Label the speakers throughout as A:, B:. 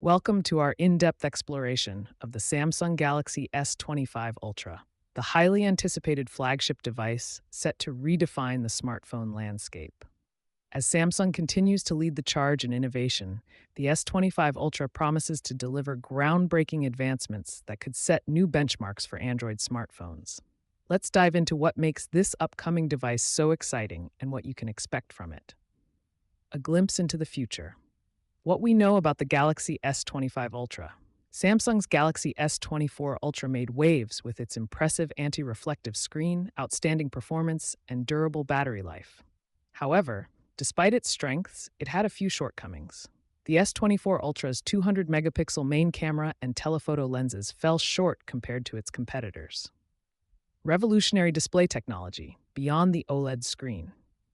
A: Welcome to our in-depth exploration of the Samsung Galaxy S25 Ultra, the highly anticipated flagship device set to redefine the smartphone landscape. As Samsung continues to lead the charge in innovation, the S25 Ultra promises to deliver groundbreaking advancements that could set new benchmarks for Android smartphones. Let's dive into what makes this upcoming device so exciting and what you can expect from it. A glimpse into the future. What we know about the Galaxy S25 Ultra. Samsung's Galaxy S24 Ultra made waves with its impressive anti-reflective screen, outstanding performance, and durable battery life. However, despite its strengths, it had a few shortcomings. The S24 Ultra's 200-megapixel main camera and telephoto lenses fell short compared to its competitors. Revolutionary display technology, beyond the OLED screen.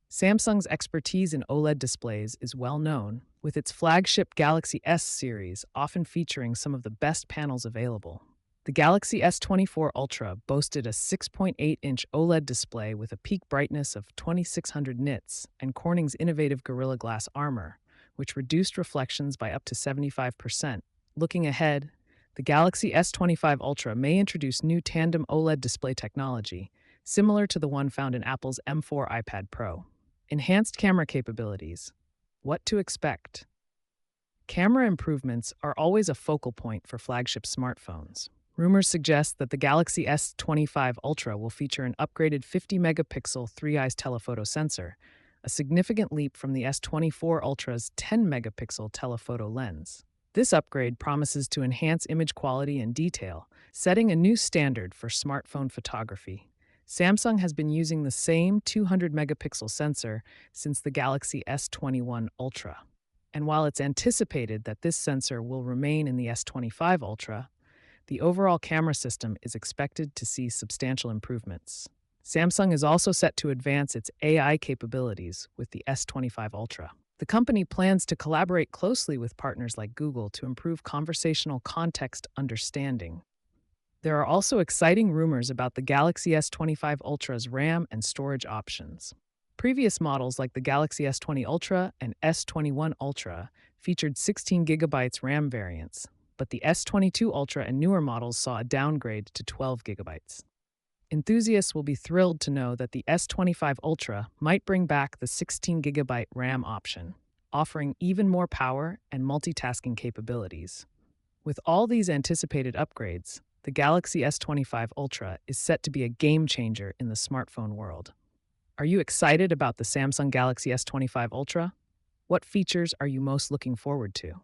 A: Samsung's expertise in OLED displays is well known, with its flagship Galaxy S series often featuring some of the best panels available. The Galaxy S24 Ultra boasted a 6.8-inch OLED display with a peak brightness of 2600 nits and Corning's innovative Gorilla Glass armor, which reduced reflections by up to 75%. Looking ahead, the Galaxy S25 Ultra may introduce new tandem OLED display technology, similar to the one found in Apple's M4 iPad Pro. Enhanced camera capabilities. What to expect? Camera improvements are always a focal point for flagship smartphones. Rumors suggest that the Galaxy S25 Ultra will feature an upgraded 50-megapixel 3-eyes telephoto sensor, a significant leap from the S24 Ultra's 10-megapixel telephoto lens. This upgrade promises to enhance image quality and detail, setting a new standard for smartphone photography. Samsung has been using the same 200-megapixel sensor since the Galaxy S21 Ultra. And while it's anticipated that this sensor will remain in the S25 Ultra, the overall camera system is expected to see substantial improvements. Samsung is also set to advance its AI capabilities with the S25 Ultra. The company plans to collaborate closely with partners like Google to improve conversational context understanding. There are also exciting rumors about the Galaxy S25 Ultra's RAM and storage options. Previous models like the Galaxy S20 Ultra and S21 Ultra featured 16GB RAM variants, but the S22 Ultra and newer models saw a downgrade to 12GB. Enthusiasts will be thrilled to know that the S25 Ultra might bring back the 16GB RAM option, offering even more power and multitasking capabilities. With all these anticipated upgrades, the Galaxy S25 Ultra is set to be a game-changer in the smartphone world. Are you excited about the Samsung Galaxy S25 Ultra? What features are you most looking forward to?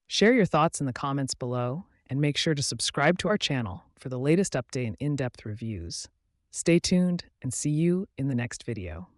A: Share your thoughts in the comments below, and make sure to subscribe to our channel for the latest update and in-depth reviews. Stay tuned, and see you in the next video.